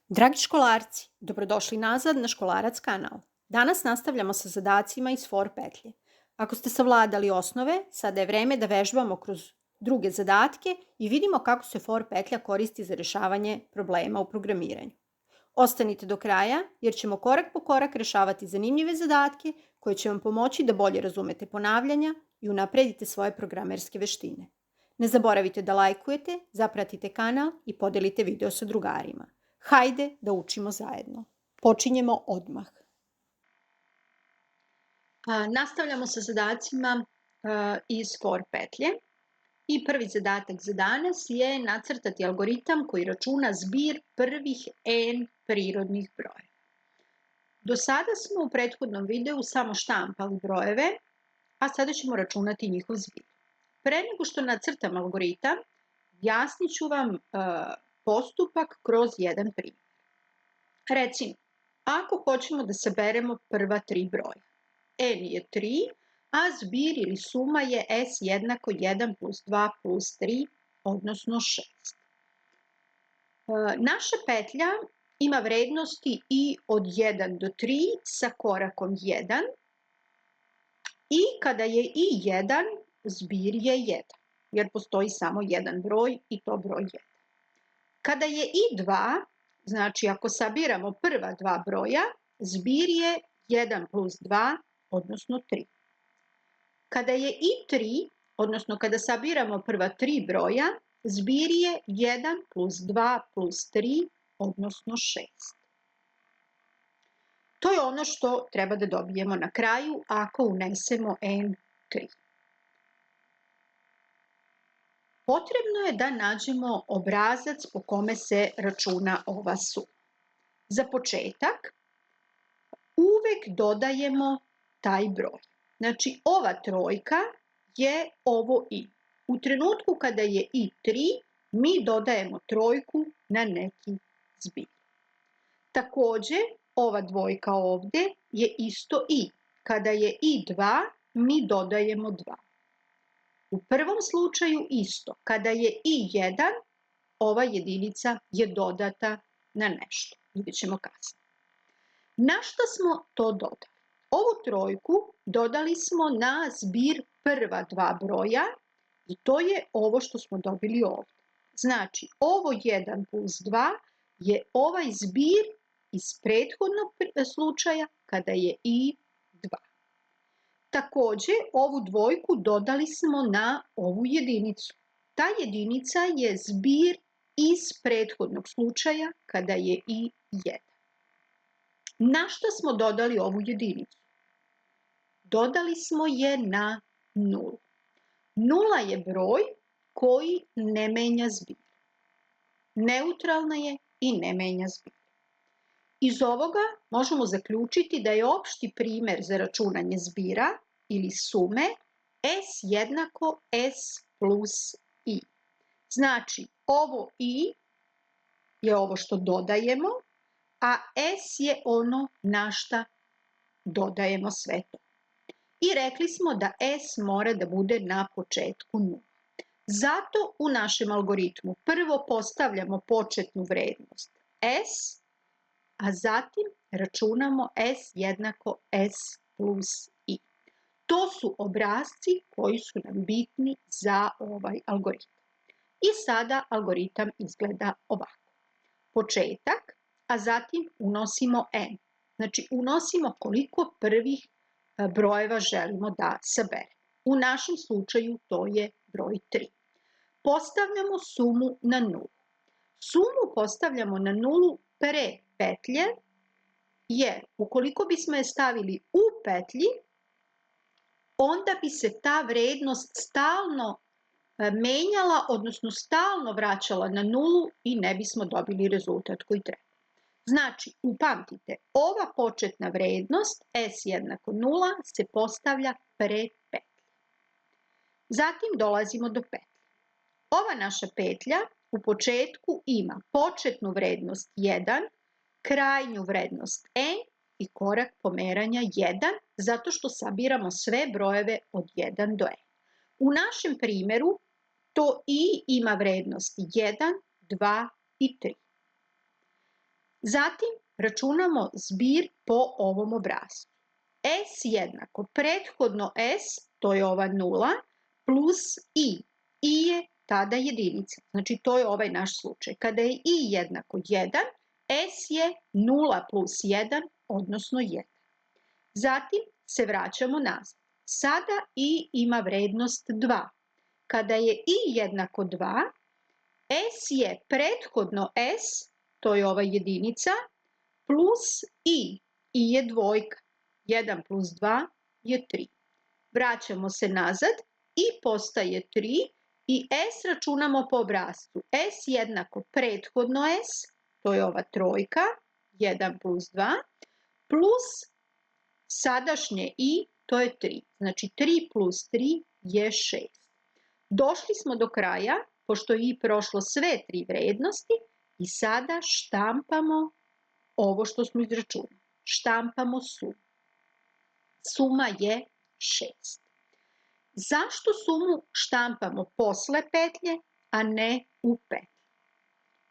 Dragi školarci, dobrodošli nazad na Školarac kanal. Danas nastavljamo sa zadacima iz for petlje. Ako ste savladali osnove, sada je vreme da vežbamo kroz druge zadatke i vidimo kako se for petlja koristi za rešavanje problema u programiranju. Ostanite do kraja jer ćemo korak po korak rešavati zanimljive zadatke koje će vam pomoći da bolje razumete ponavljanja i unapredite svoje programerske veštine. Ne zaboravite da lajkujete, zapratite kanal i podelite video sa drugarima. Hajde da učimo zajedno. Počinjemo odmah. Nastavljamo sa zadacima iz for petlje. I prvi zadatak za danas je nacrtati algoritam koji računa zbir prvih n prirodnih brojeva. Do sada smo u prethodnom videu samo štampali brojeve, a sada ćemo računati njihov zbir. Pre nego što nacrtam algoritam, objasnit ću vam postupak kroz jedan primjer. Recimo, ako hoćemo da saberemo prva tri broja, n je 3, a zbir ili suma je s jednako 1 plus 2 plus 3, odnosno 6. Naša petlja ima vrednosti i od 1 do 3 sa korakom 1 i kada je i 1, zbir je 1, jer postoji samo jedan broj i to broj 1. Kada je i 2, znači ako sabiramo prva dva broja, zbir je 1 plus 2, odnosno 3. Kada je i 3, odnosno kada sabiramo prva tri broja, zbir je 1 plus 2 plus 3, odnosno 6. To je ono što treba da dobijemo na kraju ako unesemo n3. Potrebno je da nađemo obrazac po kome se računa ova suma. Za početak, uvek dodajemo taj broj. Znači, ova trojka je ovo i. U trenutku kada je i 3, mi dodajemo trojku na neki zbir. Takođe, ova dvojka ovde je isto i. Kada je i 2, mi dodajemo 2. U prvom slučaju isto. Kada je i 1, ova jedinica je dodata na nešto. Vidjet ćemo kasnije. Na šta smo to dodali? Ovu trojku dodali smo na zbir prva dva broja i to je ovo što smo dobili ovdje. Znači, ovo 1 plus 2 je ovaj zbir iz prethodnog slučaja kada je i 2. Takođe, ovu dvojku dodali smo na ovu jedinicu. Ta jedinica je zbir iz prethodnog slučaja kada je i 1. Na šta smo dodali ovu jedinicu? Dodali smo je na 0. 0 je broj koji ne menja zbir. Neutralna je i ne menja zbir. Iz ovoga možemo zaključiti da je opšti primer za računanje zbira ili sume s jednako s plus i. Znači, ovo i je ovo što dodajemo, a s je ono na šta dodajemo sve to. I rekli smo da s mora da bude na početku 0. Zato u našem algoritmu prvo postavljamo početnu vrednost s, a zatim računamo s jednako s plus i. To su obrasci koji su nam bitni za ovaj algoritam. I sada algoritam izgleda ovako. Početak, a zatim unosimo n. Znači unosimo koliko prvih brojeva želimo da saberemo. U našem slučaju to je broj 3. Postavljamo sumu na 0. Sumu postavljamo na 0 pre petlje, jer ukoliko bismo je stavili u petlji, onda bi se ta vrednost stalno menjala, odnosno stalno vraćala na 0 i ne bismo dobili rezultat koji treba. Znači, upamtite, ova početna vrednost s jednako 0 se postavlja pre petlje. Zatim dolazimo do petlje. Ova naša petlja u početku ima početnu vrednost 1, krajnju vrednost n i korak pomeranja 1, zato što sabiramo sve brojeve od 1 do n. U našem primjeru to i ima vrednost 1, 2 i 3. Zatim računamo zbir po ovom obrascu. S jednako prethodno S, to je ova 0, plus I. I je tada jedinica, znači to je ovaj naš slučaj. Kada je I jednako 1, S je 0 plus 1, odnosno 1. Zatim se vraćamo nazad. Sada I ima vrednost 2. Kada je I jednako 2, S je prethodno S, to je ova jedinica, plus I. I je dvojka. 1 plus 2 je 3. Vraćamo se nazad, I postaje 3 i S računamo po obrascu. S jednako prethodno S, to je ova trojka, 1 plus 2, plus sadašnje I, to je 3. Znači 3 plus 3 je 6. Došli smo do kraja, pošto je I prošlo sve tri vrednosti i sada štampamo ovo što smo izračunali. Štampamo sumu. Suma je 6. Zašto sumu štampamo posle petlje, a ne u petlji?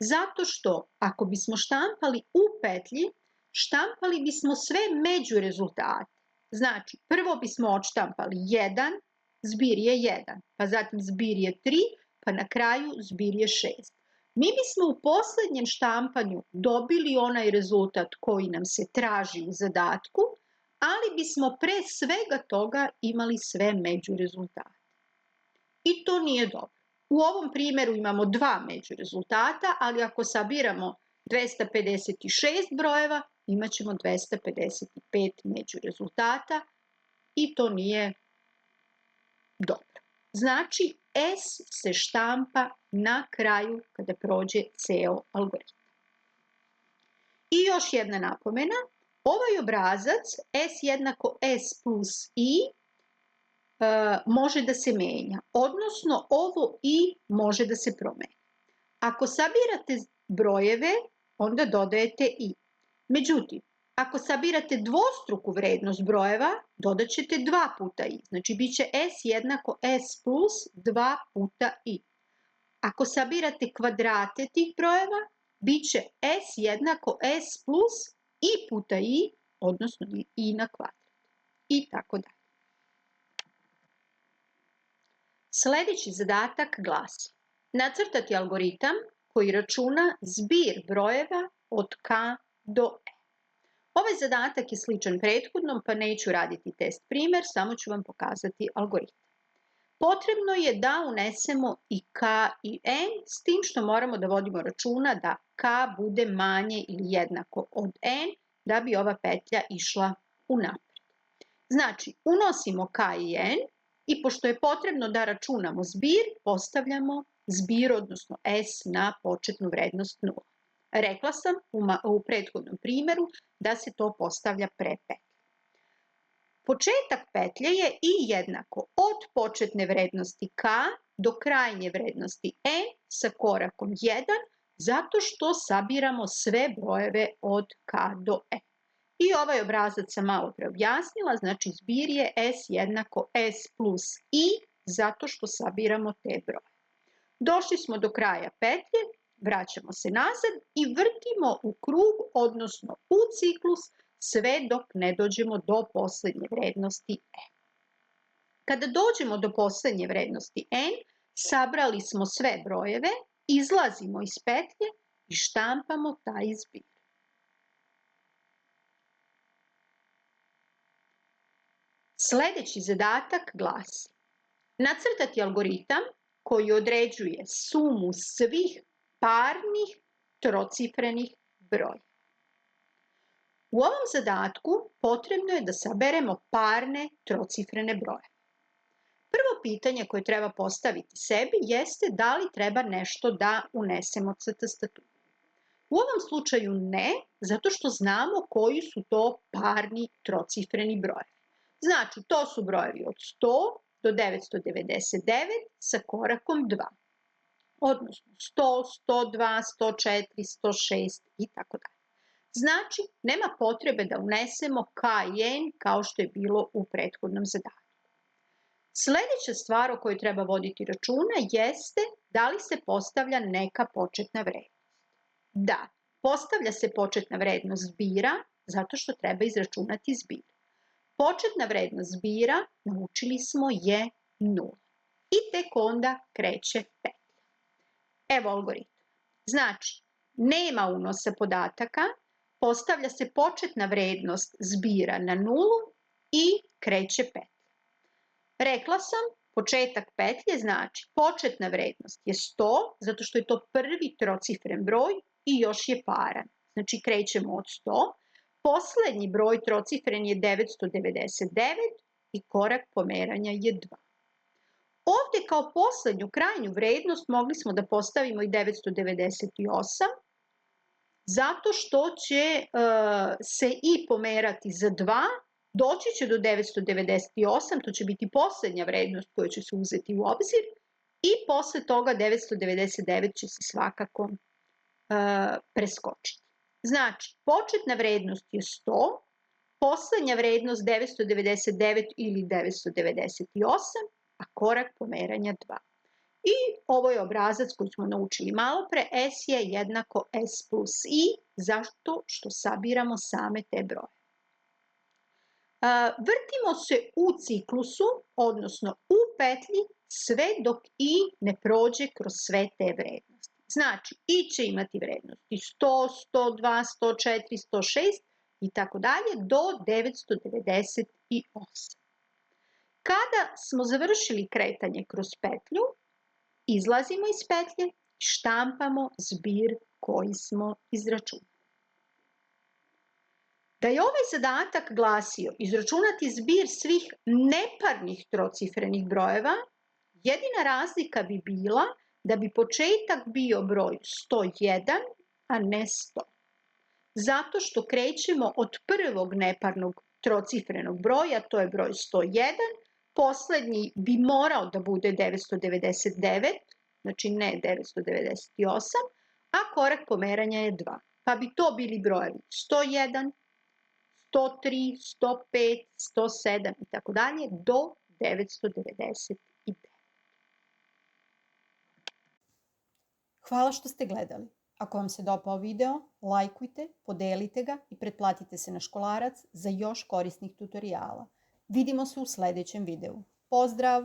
Zato što ako bismo štampali u petlji, štampali bismo sve međurezultate. Znači, prvo bismo odštampali 1, zbir je 1, pa zatim zbir je 3, pa na kraju zbir je 6. Mi bismo u poslednjem štampanju dobili onaj rezultat koji nam se traži u zadatku, ali bismo pre svega toga imali sve međurezultate. I to nije dobro. U ovom primjeru imamo dva međurezultata, ali ako sabiramo 256 brojeva, imat ćemo 255 međurezultata i to nije dobro. Znači, S se štampa na kraju kada prođe ceo algoritam. I još jedna napomena, ovaj obrazac S jednako S plus I može da se menja, odnosno ovo I može da se promeni. Ako sabirate brojeve, onda dodajete I. Međutim, ako sabirate dvostruku vrednost brojeva, dodat ćete 2 puta I. Znači, bit će S jednako S plus 2 puta I. Ako sabirate kvadrate tih brojeva, bit će S jednako S plus I puta I, odnosno I na kvadrat. I tako dalje. Sledeći zadatak glasi: nacrtati algoritam koji računa zbir brojeva od K do E. Ovaj zadatak je sličan prethodnom, pa neću raditi test primer, samo ću vam pokazati algoritam. Potrebno je da unesemo i K i N, s tim što moramo da vodimo računa da K bude manje ili jednako od N, da bi ova petlja išla unapred. Znači, unosimo K i N i pošto je potrebno da računamo zbir, postavljamo zbir, odnosno S, na početnu vrednost 0. Rekla sam u prethodnom primjeru da se to postavlja pre petlje. Početak petlje je I jednako od početne vrednosti K do krajnje vrednosti N sa korakom 1, zato što sabiramo sve brojeve od K do E. I ovaj obrazac sam malo pre objasnila, znači zbir je S jednako S plus I, zato što sabiramo te broje. Došli smo do kraja petlje, vraćamo se nazad i vrtimo u krug, odnosno u ciklus, sve dok ne dođemo do poslednje vrednosti E. Kada dođemo do poslednje vrednosti N, sabrali smo sve brojeve, izlazimo iz petlje i štampamo taj zbir. Sledeći zadatak glasi: nacrtati algoritam koji određuje sumu svih parnih trocifrenih brojeva. U ovom zadatku potrebno je da saberemo parne trocifrene brojeve. Prvo pitanje koje treba postaviti sebi jeste da li treba nešto da unesemo sa tastaturu. U ovom slučaju ne, zato što znamo koji su to parni trocifreni brojevi. Znači, to su brojevi od 100 do 999 sa korakom 2. Odnosno 100, 102, 104, 106 i tako dalje. Znači, nema potrebe da unesemo K i N kao što je bilo u prethodnom zadatku. Sledeća stvar o kojoj treba voditi računa jeste da li se postavlja neka početna vrednost. Da, Postavlja se početna vrednost zbira zato što treba izračunati zbir. Početna vrednost zbira, naučili smo, je 0. I tek onda kreće petlja. Evo algoritam. Znači, nema unosa podataka, postavlja se početna vrednost zbira na 0 i kreće petlja. Rekla sam, početak petlje znači početna vrednost je 100, zato što je to prvi trocifren broj i još je paran. Znači krećemo od 100. Poslednji broj trocifren je 999 i korak pomeranja je 2. Ovde kao poslednju krajnju vrednost mogli smo da postavimo i 998, zato što će se i pomerati za 2, doći će do 998, to će biti poslednja vrednost koja će se uzeti u obzir i posle toga 999 će se svakako preskočiti. Znači, početna vrednost je 100, poslednja vrednost 999 ili 998, a korak pomeranja 2. I ovo je obrazac koji smo naučili malo pre, S je jednako S plus I, zato što sabiramo same te broje. Vrtimo se u ciklusu, odnosno u petlji, sve dok I ne prođe kroz sve te vrednosti. Znači, I će imati vrednosti 100, 102, 104, 106 i tako dalje do 998. Kada smo završili kretanje kroz petlju, izlazimo iz petlje i štampamo zbir koji smo izračunali. Da je ovaj zadatak glasio izračunati zbir svih neparnih trocifrenih brojeva, jedina razlika bi bila da bi početak bio broj 101, a ne 100. Zato što krećemo od prvog neparnog trocifrenog broja, to je broj 101, poslednji bi morao da bude 999, znači ne 998, a korak pomeranja je 2. Pa bi to bili brojevi 101, 103, 105, 107 i tako dalje do 999. Hvala što ste gledali. Ako vam se dopao video, lajkujte, podelite ga i pretplatite se na Školarac za još korisnih tutoriala. Vidimo se u sledećem videu. Pozdrav!